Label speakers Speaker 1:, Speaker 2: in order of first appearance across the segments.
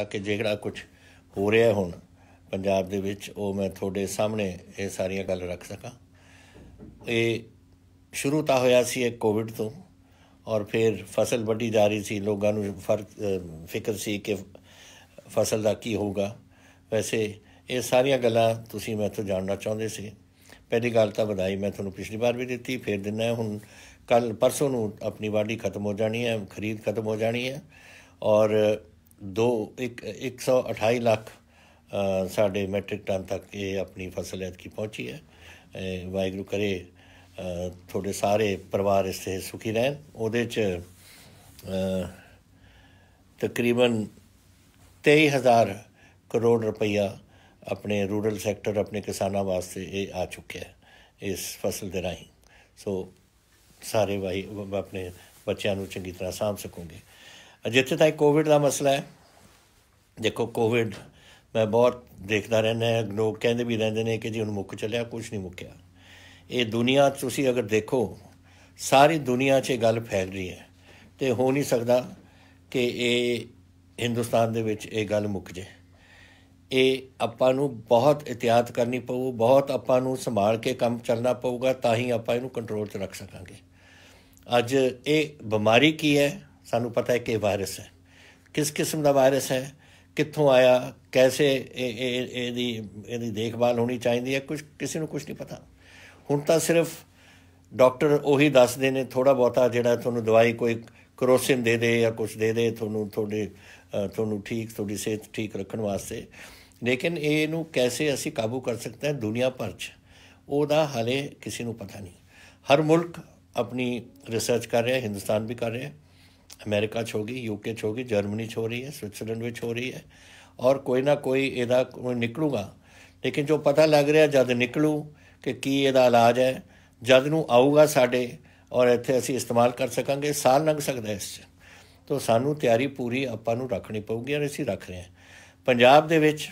Speaker 1: कि ਜਿਹੜਾ ਕੁਛ ਹੋ ਰਿਹਾ ਹੁਣ ਪੰਜਾਬ ਦੇ ਵਿੱਚ ਉਹ ਮੈਂ ਤੁਹਾਡੇ ਸਾਹਮਣੇ ਇਹ ਸਾਰੀਆਂ ਗੱਲ ਰੱਖ ਸਕਾਂ। ਇਹ ਸ਼ੁਰੂ ਤਾਂ ਹੋਇਆ ਸੀ ਇਹ ਕੋਵਿਡ ਤੋਂ, ਔਰ ਫਿਰ ਫਸਲ ਵੱਢੀ ਜਾ ਰਹੀ ਸੀ, ਲੋਕਾਂ ਨੂੰ ਫਿਕਰ ਸੀ ਕਿ ਫਸਲ ਦਾ ਕੀ ਹੋਊਗਾ। ਵੈਸੇ ਇਹ ਸਾਰੀਆਂ ਗੱਲਾਂ ਤੁਸੀਂ ਮੈਥੋਂ ਜਾਣਨਾ ਚਾਹੁੰਦੇ ਸੀ। ਪਹਿਲੀ ਗੱਲ ਤਾਂ ਵਧਾਈ ਮੈਂ ਤੁਹਾਨੂੰ ਪਿਛਲੀ ਵਾਰ ਵੀ ਦਿੱਤੀ, ਫਿਰ ਦਿੰਦਾ। ਹੁਣ ਕੱਲ੍ਹ ਪਰਸੋਂ ਨੂੰ ਆਪਣੀ ਵਾਢੀ ਖਤਮ ਹੋ ਜਾਣੀ ਹੈ, ਖਰੀਦ ਖਤਮ ਹੋ ਜਾਣੀ ਹੈ, ਔਰ 128 ਲੱਖ ਸਾਡੇ ਮੈਟ੍ਰਿਕ ਟਨ ਤੱਕ ਇਹ ਆਪਣੀ ਫਸਲ ਐਤਕੀ ਪਹੁੰਚੀ ਹੈ। ਵਾਹਿਗੁਰੂ ਕਰੇ ਤੁਹਾਡੇ ਸਾਰੇ ਪਰਿਵਾਰ ਇਸ 'ਤੇ ਸੁਖੀ ਰਹਿਣ। ਉਹਦੇ 'ਚ ਤਕਰੀਬਨ 23,000 ਕਰੋੜ ਰੁਪਈਆ ਆਪਣੇ ਰੂਰਲ ਸੈਕਟਰ, ਆਪਣੇ ਕਿਸਾਨਾਂ ਵਾਸਤੇ ਇਹ ਆ ਚੁੱਕਿਆ ਇਸ ਫਸਲ ਦੇ ਰਾਹੀਂ। ਸੋ ਸਾਰੇ ਆਪਣੇ ਬੱਚਿਆਂ ਨੂੰ ਚੰਗੀ ਤਰ੍ਹਾਂ ਸਾਂਭ ਸਕੋਗੇ। ਜਿੱਥੇ ਤੱਕ ਕੋਵਿਡ ਦਾ ਮਸਲਾ ਹੈ, ਦੇਖੋ ਕੋਵਿਡ ਮੈਂ ਬਹੁਤ ਦੇਖਦਾ ਰਹਿੰਦਾ, ਲੋਕ ਕਹਿੰਦੇ ਵੀ ਰਹਿੰਦੇ ਨੇ ਕਿ ਜੀ ਹੁਣ ਮੁੱਕ ਚੱਲਿਆ, ਕੁਛ ਨਹੀਂ ਮੁੱਕਿਆ। ਇਹ ਦੁਨੀਆ ਤੁਸੀਂ ਅਗਰ ਦੇਖੋ, ਸਾਰੀ ਦੁਨੀਆ 'ਚ ਇਹ ਗੱਲ ਫੈਲ ਰਹੀ ਹੈ ਅਤੇ ਹੋ ਨਹੀਂ ਸਕਦਾ ਕਿ ਇਹ ਹਿੰਦੁਸਤਾਨ ਦੇ ਵਿੱਚ ਇਹ ਗੱਲ ਮੁੱਕ ਜੇ। ਇਹ ਆਪਾਂ ਨੂੰ ਬਹੁਤ ਇਹਤਿਆਤ ਕਰਨੀ ਪਊ, ਬਹੁਤ ਆਪਾਂ ਨੂੰ ਸੰਭਾਲ ਕੇ ਕੰਮ ਚੱਲਣਾ ਪਊਗਾ, ਤਾਂ ਹੀ ਆਪਾਂ ਇਹਨੂੰ ਕੰਟਰੋਲ 'ਚ ਰੱਖ ਸਕਾਂਗੇ। ਅੱਜ ਇਹ ਬਿਮਾਰੀ ਕੀ ਹੈ, ਸਾਨੂੰ ਪਤਾ ਹੈ ਕਿ ਇਹ ਵਾਇਰਸ ਹੈ। ਕਿਸ ਕਿਸਮ ਦਾ ਵਾਇਰਸ ਹੈ, ਕਿੱਥੋਂ ਆਇਆ, ਕੈਸੇ ਇਹਦੀ ਦੇਖਭਾਲ ਹੋਣੀ ਚਾਹੀਦੀ ਹੈ, ਕਿਸੇ ਨੂੰ ਕੁਛ ਨਹੀਂ ਪਤਾ। ਹੁਣ ਤਾਂ ਸਿਰਫ ਡਾਕਟਰ ਉਹੀ ਦੱਸਦੇ ਨੇ, ਥੋੜ੍ਹਾ ਬਹੁਤਾ ਜਿਹੜਾ ਤੁਹਾਨੂੰ ਦਵਾਈ ਕੋਈ ਕਰੋਸਿਨ ਦੇ ਦੇ ਜਾਂ ਕੁਛ ਦੇ ਦੇ ਤੁਹਾਨੂੰ ਤੁਹਾਡੀ ਸਿਹਤ ਠੀਕ ਰੱਖਣ ਵਾਸਤੇ, ਲੇਕਿਨ ਇਹਨੂੰ ਕੈਸੇ ਅਸੀਂ ਕਾਬੂ ਕਰ ਸਕਦੇ ਹਾਂ ਦੁਨੀਆ ਭਰ 'ਚ, ਉਹਦਾ ਹਾਲੇ ਕਿਸੇ ਨੂੰ ਪਤਾ ਨਹੀਂ। ਹਰ ਮੁਲਕ ਆਪਣੀ ਰਿਸਰਚ ਕਰ ਰਿਹਾ, ਹਿੰਦੁਸਤਾਨ ਵੀ ਕਰ ਰਿਹਾ, ਅਮਰੀਕਾ 'ਚ ਹੋ ਗਈ, UK 'ਚ ਹੋ ਗਈ, ਜਰਮਨੀ 'ਚ ਹੋ ਰਹੀ ਹੈ, ਸਵਿਟਜ਼ਰਲੈਂਡ ਵਿੱਚ ਹੋ ਰਹੀ ਹੈ, ਔਰ ਕੋਈ ਨਾ ਕੋਈ ਇਹਦਾ ਨਿਕਲੂਗਾ। ਲੇਕਿਨ ਜੋ ਪਤਾ ਲੱਗ ਰਿਹਾ ਜਦ ਨਿਕਲੂ ਕਿ ਕੀ ਇਹਦਾ ਇਲਾਜ ਹੈ, ਜਦ ਨੂੰ ਆਊਗਾ ਸਾਡੇ ਔਰ ਇੱਥੇ ਅਸੀਂ ਇਸਤੇਮਾਲ ਕਰ ਸਕਾਂਗੇ, ਸਾਲ ਲੰਘ ਸਕਦਾ ਇਸ 'ਚ। ਤਾਂ ਸਾਨੂੰ ਤਿਆਰੀ ਪੂਰੀ ਆਪਾਂ ਨੂੰ ਰੱਖਣੀ ਪਊਗੀ, ਔਰ ਅਸੀਂ ਰੱਖ ਰਹੇ ਹਾਂ। ਪੰਜਾਬ ਦੇ ਵਿੱਚ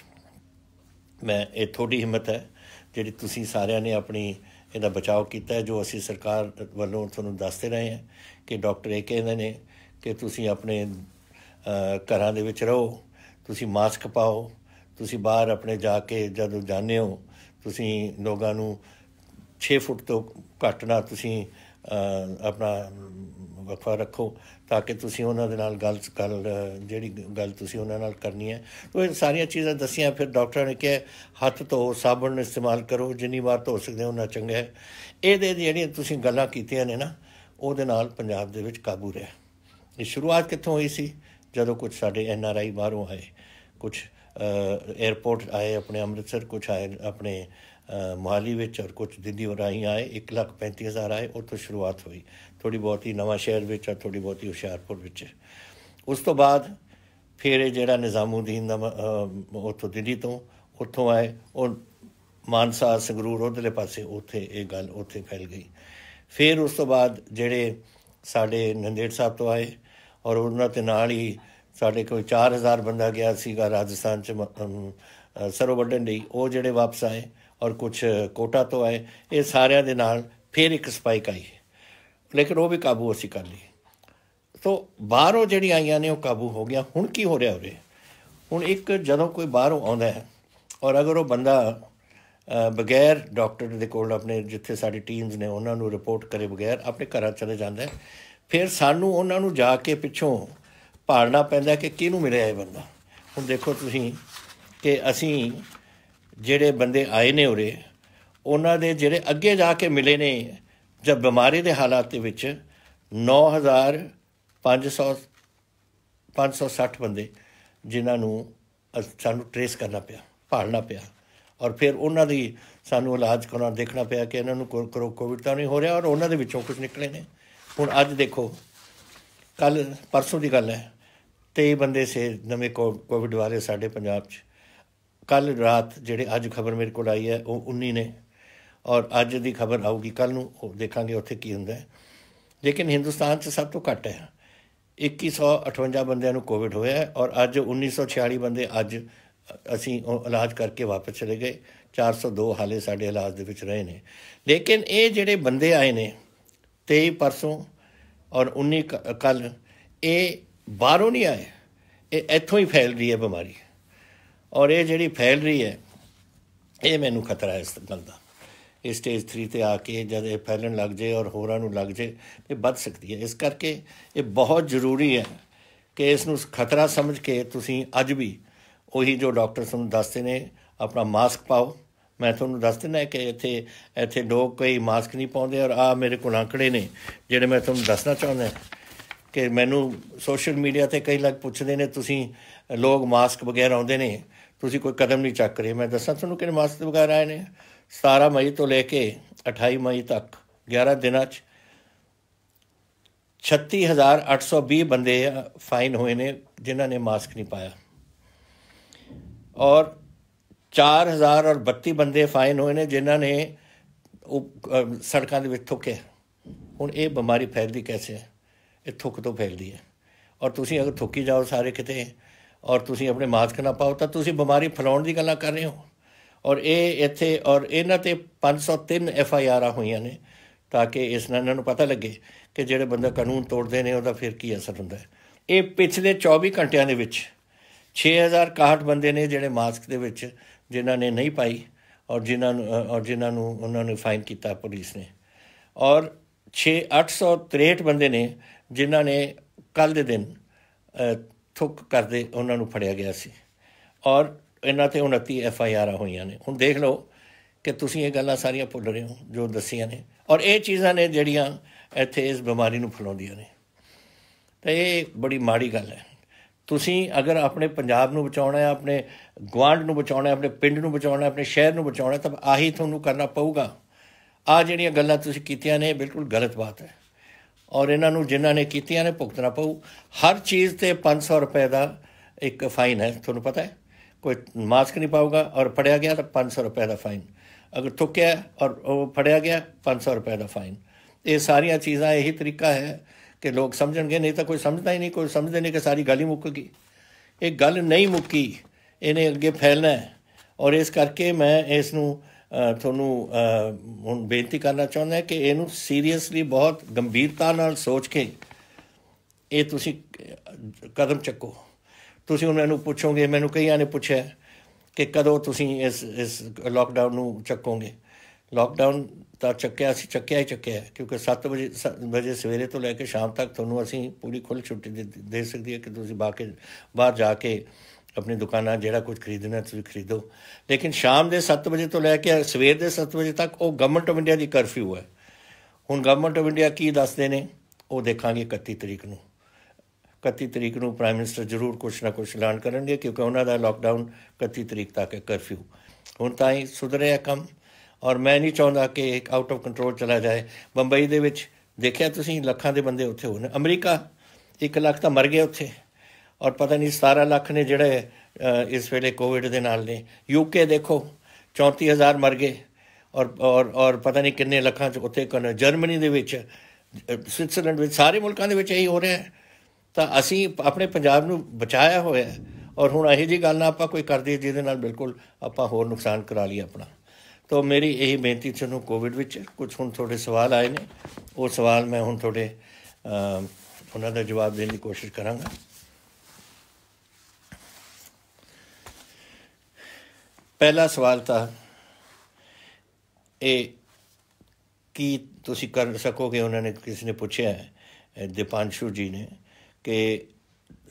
Speaker 1: ਮੈਂ ਇਹ ਤੁਹਾਡੀ ਹਿੰਮਤ ਹੈ ਜਿਹੜੀ ਤੁਸੀਂ ਸਾਰਿਆਂ ਨੇ ਆਪਣੀ ਇਹਦਾ ਬਚਾਓ ਕੀਤਾ ਹੈ। ਜੋ ਅਸੀਂ ਸਰਕਾਰ ਵੱਲੋਂ ਤੁਹਾਨੂੰ ਦੱਸਦੇ ਰਹੇ ਹਾਂ ਕਿ ਡਾਕਟਰ ਇਹ ਕਹਿੰਦੇ ਨੇ ਕਿ ਤੁਸੀਂ ਆਪਣੇ ਘਰਾਂ ਦੇ ਵਿੱਚ ਰਹੋ, ਤੁਸੀਂ ਮਾਸਕ ਪਾਓ, ਤੁਸੀਂ ਬਾਹਰ ਆਪਣੇ ਜਾ ਕੇ ਜਦੋਂ ਜਾਂਦੇ ਹੋ ਤੁਸੀਂ ਲੋਕਾਂ ਨੂੰ 6 ਫੁੱਟ ਤੋਂ ਘੱਟ ਨਾ ਤੁਸੀਂ ਆਪਣਾ ਵਕਫਾ ਰੱਖੋ, ਤਾਂ ਕਿ ਤੁਸੀਂ ਉਹਨਾਂ ਦੇ ਨਾਲ ਜਿਹੜੀ ਗੱਲ ਤੁਸੀਂ ਉਹਨਾਂ ਨਾਲ ਕਰਨੀ ਹੈ। ਉਹ ਇਹ ਸਾਰੀਆਂ ਚੀਜ਼ਾਂ ਦੱਸੀਆਂ। ਫਿਰ ਡਾਕਟਰਾਂ ਨੇ ਕਿਹਾ ਹੱਥ ਧੋ, ਸਾਬਣ ਇਸਤੇਮਾਲ ਕਰੋ, ਜਿੰਨੀ ਵਾਰ ਧੋ ਸਕਦੇ ਹੋ ਉਨਾ ਚੰਗਾ ਹੈ। ਇਹਦੇ ਜਿਹੜੀਆਂ ਤੁਸੀਂ ਗੱਲਾਂ ਕੀਤੀਆਂ ਨੇ ਨਾ, ਉਹਦੇ ਨਾਲ ਪੰਜਾਬ ਦੇ ਵਿੱਚ ਕਾਬੂ ਰਿਹਾ। ਇਹ ਸ਼ੁਰੂਆਤ ਕਿੱਥੋਂ ਹੋਈ ਸੀ? ਜਦੋਂ ਕੁਛ ਸਾਡੇ NRI ਬਾਹਰੋਂ ਆਏ, ਕੁਛ ਏਅਰਪੋਰਟ ਆਏ ਆਪਣੇ ਅੰਮ੍ਰਿਤਸਰ, ਕੁਛ ਆਏ ਆਪਣੇ ਮੋਹਾਲੀ ਵਿੱਚ, ਔਰ ਕੁਛ ਦਿੱਲੀ ਰਾਹੀਂ ਆਏ। 1,35,000 ਆਏ, ਉੱਥੋਂ ਸ਼ੁਰੂਆਤ ਹੋਈ। ਥੋੜ੍ਹੀ ਬਹੁਤੀ ਨਵਾਂ ਸ਼ਹਿਰ ਵਿੱਚ, ਔਰ ਥੋੜ੍ਹੀ ਬਹੁਤੀ ਹੁਸ਼ਿਆਰਪੁਰ ਵਿੱਚ। ਉਸ ਤੋਂ ਬਾਅਦ ਫਿਰ ਇਹ ਜਿਹੜਾ ਨਿਜ਼ਾਮੂਦੀਨ ਦਾ ਉੱਥੋਂ ਦਿੱਲੀ ਤੋਂ ਉੱਥੋਂ ਆਏ, ਉਹ ਮਾਨਸਾ, ਸੰਗਰੂਰ ਉੱਧਰਲੇ ਪਾਸੇ, ਉੱਥੇ ਇਹ ਗੱਲ ਉੱਥੇ ਫੈਲ ਗਈ। ਫਿਰ ਉਸ ਤੋਂ ਬਾਅਦ ਜਿਹੜੇ ਸਾਡੇ ਨੰਦੇੜ ਸਾਹਿਬ ਤੋਂ ਆਏ, ਔਰ ਉਹਨਾਂ ਦੇ ਨਾਲ ਹੀ ਸਾਡੇ ਕੋਈ 4,000 ਬੰਦਾ ਗਿਆ ਸੀਗਾ ਰਾਜਸਥਾਨ 'ਚ ਸਰੋਂ ਵੱਢਣ ਲਈ, ਉਹ ਜਿਹੜੇ ਵਾਪਸ ਆਏ, ਔਰ ਕੁਛ ਕੋਟਾ ਤੋਂ ਆਏ। ਇਹ ਸਾਰਿਆਂ ਦੇ ਨਾਲ ਫਿਰ ਇੱਕ ਸਪਾਈਕ ਆਈ, ਲੇਕਿਨ ਉਹ ਵੀ ਕਾਬੂ ਅਸੀਂ ਕਰ ਲਈ। ਸੋ ਬਾਹਰੋਂ ਜਿਹੜੀਆਂ ਆਈਆਂ ਨੇ ਉਹ ਕਾਬੂ ਹੋ ਗਿਆ। ਹੁਣ ਕੀ ਹੋ ਰਿਹਾ ਉਰੇ? ਹੁਣ ਇੱਕ ਜਦੋਂ ਕੋਈ ਬਾਹਰੋਂ ਆਉਂਦਾ ਹੈ, ਔਰ ਅਗਰ ਉਹ ਬੰਦਾ ਬਗੈਰ ਡਾਕਟਰ ਦੇ ਕੋਲ ਆਪਣੇ ਜਿੱਥੇ ਸਾਡੀ ਟੀਮਸ ਨੇ ਉਹਨਾਂ ਨੂੰ ਰਿਪੋਰਟ ਕਰੇ ਬਗੈਰ ਆਪਣੇ ਘਰਾਂ ਚਲੇ ਜਾਂਦਾ, ਫਿਰ ਸਾਨੂੰ ਉਹਨਾਂ ਨੂੰ ਜਾ ਕੇ ਪਿੱਛੋਂ ਭਾਲਣਾ ਪੈਂਦਾ ਕਿ ਕਿਹਨੂੰ ਮਿਲਿਆ ਇਹ ਬੰਦਾ। ਹੁਣ ਦੇਖੋ ਤੁਸੀਂ ਕਿ ਅਸੀਂ ਜਿਹੜੇ ਬੰਦੇ ਆਏ ਨੇ ਉਰੇ, ਉਹਨਾਂ ਦੇ ਜਿਹੜੇ ਅੱਗੇ ਜਾ ਕੇ ਮਿਲੇ ਨੇ ਜਦ ਬਿਮਾਰੀ ਦੇ ਹਾਲਾਤ ਦੇ ਵਿੱਚ 9,560 ਬੰਦੇ, ਜਿਨ੍ਹਾਂ ਨੂੰ ਸਾਨੂੰ ਟਰੇਸ ਕਰਨਾ ਪਿਆ, ਭਾਲਣਾ ਪਿਆ, ਔਰ ਫਿਰ ਉਹਨਾਂ ਦੀ ਸਾਨੂੰ ਇਲਾਜ ਕਰਾਉਣਾ, ਦੇਖਣਾ ਪਿਆ ਕਿ ਇਹਨਾਂ ਨੂੰ ਕੋਵਿਡ ਤਾਂ ਨਹੀਂ ਹੋ ਰਿਹਾ, ਔਰ ਉਹਨਾਂ ਦੇ ਵਿੱਚੋਂ ਕੁਛ ਨਿਕਲੇ ਨੇ। ਹੁਣ ਅੱਜ ਦੇਖੋ, ਕੱਲ੍ਹ ਪਰਸੋਂ ਦੀ ਗੱਲ ਹੈ, 23 ਬੰਦੇ ਸੇ ਨਵੇਂ ਕੋਵਿਡ ਵਾਲੇ ਸਾਡੇ ਪੰਜਾਬ 'ਚ। ਕੱਲ੍ਹ ਰਾਤ ਜਿਹੜੇ ਅੱਜ ਖਬਰ ਮੇਰੇ ਕੋਲ ਆਈ ਹੈ ਉਹ 19 ਨੇ, ਔਰ ਅੱਜ ਦੀ ਖਬਰ ਆਊਗੀ ਕੱਲ੍ਹ ਨੂੰ, ਉਹ ਦੇਖਾਂਗੇ ਉੱਥੇ ਕੀ ਹੁੰਦਾ ਹੈ। ਲੇਕਿਨ ਹਿੰਦੁਸਤਾਨ 'ਚ ਸਭ ਤੋਂ ਘੱਟ ਹੈ, 2158 ਬੰਦਿਆਂ ਨੂੰ ਕੋਵਿਡ ਹੋਇਆ, ਔਰ ਅੱਜ 1946 ਬੰਦੇ ਅੱਜ ਅਸੀਂ ਉਹ ਇਲਾਜ ਕਰਕੇ ਵਾਪਸ ਚਲੇ ਗਏ। 402 ਹਾਲੇ ਸਾਡੇ ਇਲਾਜ ਦੇ ਵਿੱਚ ਰਹੇ ਨੇ। ਲੇਕਿਨ ਇਹ ਜਿਹੜੇ ਬੰਦੇ ਆਏ ਨੇ 23 ਪਰਸੋਂ ਔਰ 19 ਕੱਲ੍ਹ, ਇਹ ਬਾਹਰੋਂ ਨਹੀਂ ਆਏ, ये इत्थों ही फैल रही है बीमारी, और ये जिहड़ी फैल रही है ये मैनू खतरा है इस गल का। ये स्टेज 3 ते आके जब ये फैलन लग जाए और होरां नूं लग जाए तो बध सकती है। इस करके ये बहुत जरूरी है कि इसनूं खतरा समझ के तुसीं अज भी ਉਹੀ जो डॉक्टर तुहानूं दसदे ने अपना मास्क पाओ। मैं तुहानूं दस दिना कि इत्थे लोग कई मास्क नहीं पाउंदे, और मेरे कोल आंकड़े ने जिहड़े मैं तुहानूं दसना चाहुंदा कि मैनूं सोशल मीडिया ते कई लोग पुछदे ने तुसीं लोग मास्क बगैर आउंदे ने, तुसीं कोई कदम नहीं चक रहे। मैं दसां तुहानूं कि मास्क बगैर आए ने 17 मई तो लेके 28 मई तक 11 दिनां 36,820 बंदे फाइन होए ने जिन्हां ने मास्क नहीं पाया, और 4,032 बंदे फाइन होए ने जिन्हां ने सड़कों के थुके। हुण ये बीमारी फैलती कैसे है? ये थुक तो फैलती है, और तुसीं अगर थुकी जाओ सारे किते और तुसीं अपने मास्क ना पाओ तो तुसीं बीमारी फैलाउण दी गल्लां कर रहे हो। और ये इत्थे और इन्हां ते 503 FIR होईयां ने ताकि इस नाल इन्हां नूं पता लगे कि जिहड़े बंदा कानून तोड़ते हैं उहदा फिर की असर हुंदा है। ये पिछले 24 घंटियां दे विच 6,061 बंदे ने जिहड़े मास्क दे विच जिन्हां ने नहीं पाई और जिन्हां उन्होंने फाइन किया पुलिस ने, और 863 बंदे ने जिन्हां ने कल दे दिन थुक करदे उन्होंने फड़िया गया सी, और इन्हां ते 29 FIR होईयां ने। हुण देख लो कि तुसीं ये गल्लां सारियां भुल रहे हो जो दसियां ने, और ये चीज़ां ने जिहड़ियां इत्थे इस बीमारी नूं फैलाउंदियां ने। तो ये बड़ी माड़ी गल है। तुसीं अगर अपने पंजाब नूं बचाउणा है, अपने गुआंढ नूं बचाउणा है, अपने पिंड नूं बचाउणा है, अपने शहर नूं बचाउणा है, तो आही तुहानूं करना पऊगा। जिहड़ियां गल्लां तुसीं कीतियां ने बिल्कुल गलत बात है, और इन्हां नूं जिन्हां ने कीतियां ने भुगतना पऊ। हर चीज़ ते 500 रुपए का एक फाइन है, तुहानूं पता है। कोई मास्क नहीं पाऊगा और फड़िया गया तो 500 रुपए का फाइन, अगर थुक्या और वो फड़िया गया 500 रुपए का फाइन। ये सारिया चीज़ां यही तरीका है कि लोग समझणगे, नहीं तो कोई समझता ही नहीं। कोई समझते नहीं कि सारी गल ही मुक्क गई। ये गल नहीं मुक्की, इन्हें अगे फैलना है, और इस करके मैं इसनूं तुहानूं हुण बेनती करना चाहुंदा कि इहनूं सीरीयसली बहुत गंभीरता नाल सोच के ये तुसीं कदम चक्को। तुसीं हुण मैनूं पुछोगे, मैनूं कईयां ने पुछिआ कि कदों तुसीं इस लॉकडाउन नूं चक्कोगे। लॉकडाउन तो चक्या ही चक्या है, क्योंकि 7 बजे सवेरे तो लैके शाम तक तुहानूं असीं पूरी खुल छुट्टी दे सकदी है कि तुसीं बाहर जाके अपनी दुकानां जिहड़ा कुछ खरीदना तुसीं खरीदो। लेकिन शाम के 7 बजे तो लैके सवेर के 7 बजे तक वो गवर्नमेंट ऑफ इंडिया की करफ्यू है। हुण गवर्नमेंट ऑफ इंडिया की दसदे ने वो देखांगे 31 तरीक नूं। 31 तरीक नूं प्राइम मिनिस्टर जरूर कुछ ना कुछ ऐलान करनगे, क्योंकि उन्हां दा लॉकडाउन 31 तरीक तक है करफ्यू। हुण तां ही सुधरिआ कम, और मैं नहीं चाहुंदा कि एक आउट ऑफ कंट्रोल चला जाए। बंबई दे विच देखिआ तुसीं लखां दे बंदे उत्थे होने। अमरीका 1 लाख तो मर गए उत्थे, और पता नहीं 17 लाख ने जिहड़े इस वेले कोविड दे नाल ने। यूके देखो 34,000 मर गए, और पता नहीं किन्ने लखां च उत्थे जर्मनी दे विच, स्विट्जरलैंड विच, सारे मुल्कां दे विच यही हो रहा है। तो असीं अपने पंजाब नूं बचाया होया, और हुण इहो जी गल ना आपां कोई कर दईए जिहदे नाल बिल्कुल आपां होर नुकसान करा लईए अपना। तो मेरी यही बेनती तुहानूं कोविड विच कुछ हुण थोड़े सवाल आए ने, वो सवाल मैं हुण थोड़े उन्हां दा जवाब देने की कोशिश करांगा। पहला सवाल था ये की तुसीं कर सकोगे, उन्होंने किसी ने पूछा है, दीपांशु जी ने, कि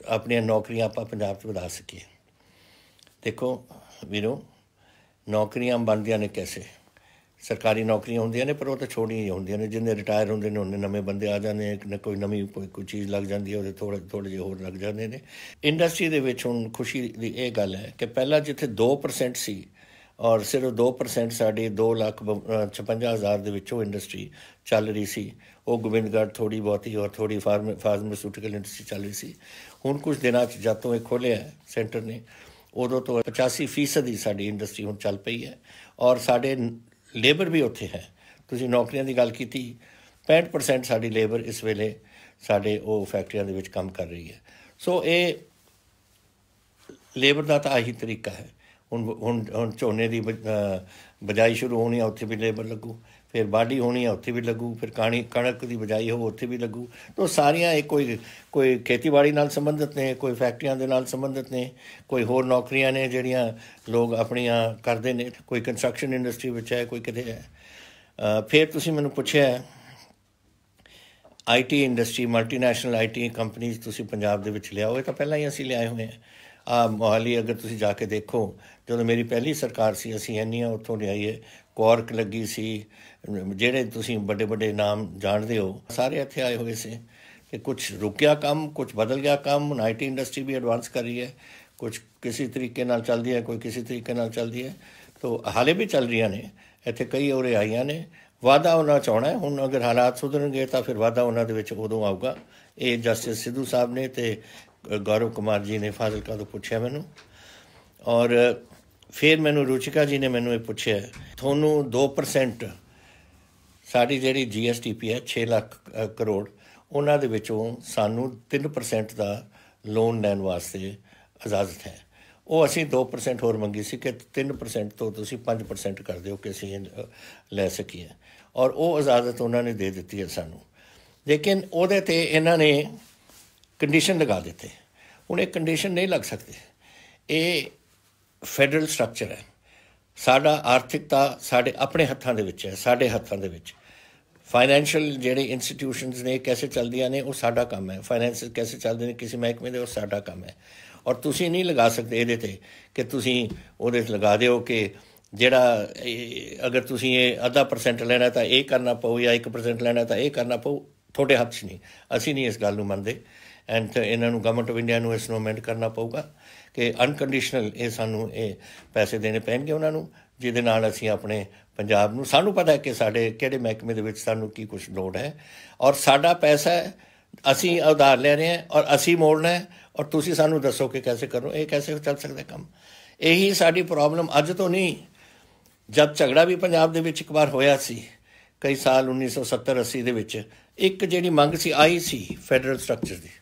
Speaker 1: अपनी नौकरियां आप पंजाब च वधा सकीए। देखो वीरो, नौकरियां बनदियां ने कैसे? सरकारी नौकरियां होंदियां ने, पर वो तो छोड़ियां ही होंदियां ने। जिन्हें रिटायर होंदे ने उन्हें नवे बंदे आ जाते हैं, कोई नवी कोई चीज़ लग जाती है, वो थोड़े जे होर लग जाते हैं। इंडस्ट्री दे विच हुण खुशी दी ये गल है कि पहला जिथे 2% सी, और सिर्फ 2% साड़ी 2,56,000 दे विचों इंडस्ट्री चल रही सी, वो गोबिंदगढ़ थोड़ी बहुती और थोड़ी फार्मास्यूटिकल इंडस्ट्री चल रही सी। हुण कुछ दिनों जब तो ये खोलिया सेंटर ने, उदों तो 85% ही साड़ी इंडस्ट्री हुण चल पई है, और साडे लेबर भी उत्थे है। तुसीं नौकरियां दी गल कीती, 65% साड़ी लेबर इस वेले साडे वो फैक्ट्रियां दे विच काम कर रही है। सो ये लेबर का तो आही तरीका है। हुण झोने की बजाई शुरू होनी है, उत्थे भी लेबर लगू, फिर बाढ़ी होनी है उत्थे भी लगू, फिर कणक की बिजाई हो उत्थे भी लगू। तो सारियां एक कोई खेतीबाड़ी नाल संबंधित ने, कोई फैक्ट्रियां दे नाल संबंधित ने, कोई होर नौकरियां ने जिहड़ियां लोग अपनियां करदे ने, कोई कंस्ट्रक्शन इंडस्ट्री विच है, कोई किते है। फिर तुसीं मैनूं पुछिआ IT industry, multinational IT companies तुसीं पंजाब दे विच लिआओ। ये तो पहलां ही असीं लिआए हुए हैं। मोहाली अगर तुसीं जाके देखो, ਜਦੋਂ मेरी पहली सरकार सी असीं ਇੰਨੀਆਂ ਉੱਥੋਂ ਲਿਆਈਏ। कॉर्क लगी सी, ਜਿਹੜੇ ਤੁਸੀਂ ਵੱਡੇ ਵੱਡੇ ਨਾਮ ਜਾਣਦੇ ਹੋ ਸਾਰੇ ਇੱਥੇ ਆਏ ਹੋਏ ਸੀ। कि कुछ रुक गया काम, कुछ बदल गया काम। ਹੁਣ IT इंडस्ट्री भी एडवांस कर रही है, कुछ किसी तरीके नाल चलती है, कोई किसी तरीके नाल चलती है। तो हाले भी चल रही ने ਇੱਥੇ कई होरे आईਆਂ ने। वाधा उन्होंने चाहना है ਹੁਣ अगर हालात सुधरनगे तो फिर वाधा उन्होंने उदों आऊगा। ये जस्टिस सिद्धू साहब ने तो गौरव कुमार जी ने फाजिलका तो पूछा मैनू। और फिर मैनू रुचिका जी ने मैनू ये पूछा थोनू 2% साड़ी जी GSTP है 6 लाख करोड़, उन्हों के विचों सानू 3% का लोन लैन वास्ते इजाजत है। वो असी 2% होर मंगी सी कि 3% तो तुसी 5% कर दो कि असी लै सकीए। और वो इजाजत उन्होंने दे दी है सानू। लेकिन उहदे ते इन्हां ने कंडीशन लगा दिते। हुण ये कंडीशन नहीं लग सकते। ये फैडरल स्ट्रक्चर है। साडा आर्थिकता साडे अपने हत्थां दे विच है, साडे हत्थां दे विच। फाइनैंशियल जिहड़े इंस्टीट्यूशनस ने कैसे चलदियां ने वो साडा काम है। फाइनैंस कैसे चलदे ने किसी महकमे दे वो साडा काम है। और तुसी नहीं लगा सकते ये कि तुसी उहदे लगा दिओ कि जिहड़ा अगर तुसी ये 0.5% लेना तो ये करना पऊ या 1% लेना तो ये करना पऊ। थोड़े हथ च नहीं, असी नहीं इस गल नूं मनदे। एंड इन्हां नूं गवर्नमेंट ऑफ इंडिया नूं इसनूं अमेंड करना पऊगा कि अनकंडीशनल ये सानूं ये पैसे देने पैणगे उन्हां नूं, जिहदे नाल असीं अपने पंजाब नूं, सानूं पता है कि साडे किहड़े महकमे दे विच सानूं की कुछ लोड़ है और साडा पैसा है असीं उधार ले रहे हैं और असीं मोड़ना है और तुसीं सानूं दसो कि कैसे करो। ये कैसे चल सकदा काम? यही साडी प्रॉब्लम अज तो नहीं, जब झगड़ा भी पंजाब दे विच एक बार होया सी कई साल 1970-80 दे विच, एक जिहड़ी मंग सी आई सी फैडरल स्ट्रक्चर दी,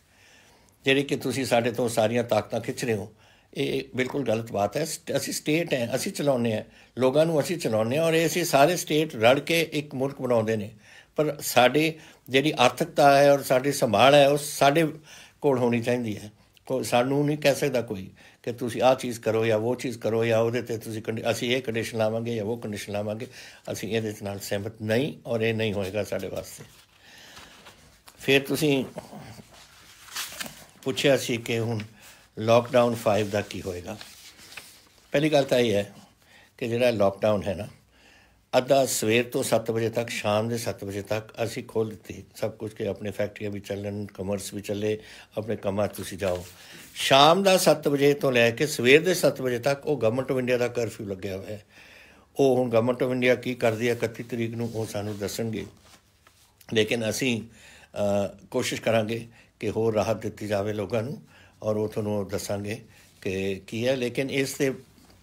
Speaker 1: जिहड़ी कि तुसीं साडे तो सारियां ताकतां खिच रहे हो। ये बिल्कुल गलत बात है। असी स्टेट हैं, असी चलाउने हैं, लोगों को असी चलाउने और असी सारे स्टेट रल के एक मुल्क बनाते हैं। पर साडी जिहड़ी आर्थिकता है और साडी संभाल है उस साडे कोल होनी चाहिए है। कोई सानू नहीं कह सकता कोई कि तुसी आ चीज़ करो या वो चीज़ करो या उहदे ते तुसी असी ये कंडीशन लावांगे या वो कंडीशन लावांगे। असी इहदे नाल सहमत नहीं और ये नहीं होएगा साडे वास्ते। फिर तुसी पुछया सी कि हुण लॉकडाउन 5 का की होएगा। पहली गल तो यह है कि जिहड़ा लॉकडाउन है ना, अद्धा सवेर तो 7 बजे तक, शाम के 7 बजे तक असी खोल दी सब कुछ कि अपने फैक्ट्रियां भी चलन, कमर्स भी चले, अपने कमां तुसी जाओ। शाम का 7 बजे तो लैके सवेर के 7 बजे तक वो गवर्नमेंट ऑफ इंडिया का कर्फ्यू लग्या हुआ है। वो हुण गवर्नमेंट ऑफ इंडिया की करदी है 31 तरीक नूं वो सानूं दसणगे। लेकिन असी कोशिश करांगे कि होर राहत दित्ती जावे लोगों नूं और वो तुहानूं दसांगे कि की है। लेकिन इससे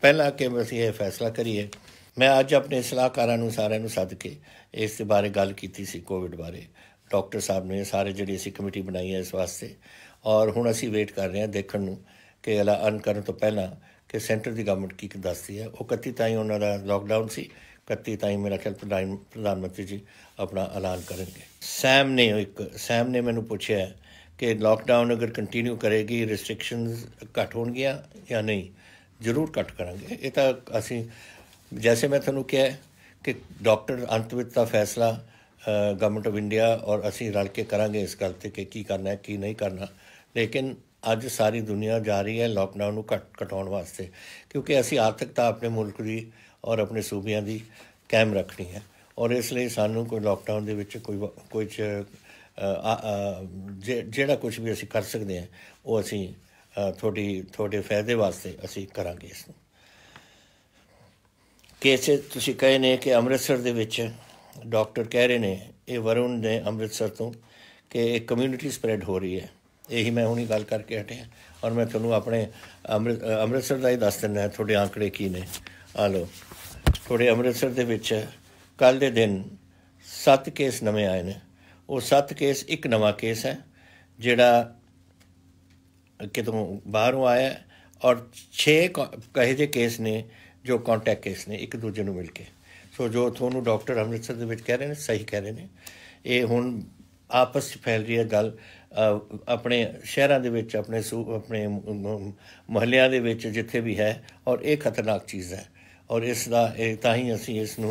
Speaker 1: पहला कि असीं ये फैसला करिए, मैं अज अपने सलाहकारां नूं सारिआं नूं सद के इस बारे गल कीती सी कोविड बारे। डॉक्टर साहब ने सारे जिहड़ी असीं कमेटी बनाई है इस वास्ते और हुण असीं वेट कर रहे हैं देखण नूं कि ऐलान करन तो पहलां कि सेंटर की गवर्नमेंट की दसदी है। वो 31 ताईं उन्हां दा लॉकडाउन सी, 31 ताईं मेरा ख्याल प्रधानमंत्री जी अपना ऐलान करेंगे। सैम ने मैनूं पुछया है कि लॉकडाउन अगर कंटिन्यू करेगी रिस्ट्रिक्शनस घट होणगियां या नहीं। जरूर घट करांगे। ये तो असीं जैसे मैं तुहानूं कहा कि डॉक्टर अंत विच दा फैसला गवर्नमेंट ऑफ इंडिया और असीं रल के करांगे इस गल ते कि की करना है की नहीं करना। लेकिन अज सारी दुनिया जा रही है लॉकडाउन नूं घटाउण वास्ते, क्योंकि असीं आर्थिकता अपने मुल्क की और अपने सूबियां की कायम रखनी है और इसलिए सानूं कोई लॉकडाउन दे विच कोई जिहड़ा कुछ भी असीं कर सकते हैं वो असीं थोड़े फायदे वास्ते असीं करांगे। इसनूं केस तुसीं कहे ने कि अमृतसर दे विच डॉक्टर कह रहे ने, ये वरुण ने अमृतसर तो कि एक कम्यूनिटी स्प्रैड हो रही है। यही मैं हुणी गल करके हटे और मैं तुहानूं अपने अमृतसर का ही दस दिना है थोड़े आंकड़े की ने। आ लो, थोड़े अमृतसर दे विच कल दे दिन 7 केस नवे आए ने। वो 7 केस एक नवा केस है जिहड़ा कितों बाहरों आया है और 6 कहे जे केस ने जो कॉन्टैक्ट केस ने एक दूजे नूं मिल के। सो ਸੋ ਜੋ ਤੁਹਾਨੂੰ ਡਾਕਟਰ ਅੰਮ੍ਰਿਤਸਰ ਦੇ ਵਿੱਚ ਕਹਿ ਰਹੇ ਨੇ ਸਹੀ ਕਹਿ ਰਹੇ ਨੇ। ਇਹ ਹੁਣ ਆਪਸ 'ਚ ਫੈਲ ਰਹੀ ਹੈ ਗੱਲ, ਆਪਣੇ ਸ਼ਹਿਰਾਂ ਦੇ ਵਿੱਚ, ਆਪਣੇ ਮੁਹੱਲਿਆਂ ਦੇ ਵਿੱਚ ਜਿੱਥੇ ਵੀ ਹੈ, ਔਰ ਇਹ ਖਤਰਨਾਕ ਚੀਜ਼ ਹੈ। ਔਰ ਇਸ ਦਾ ਤਾਂ ਹੀ ਅਸੀਂ ਇਸ ਨੂੰ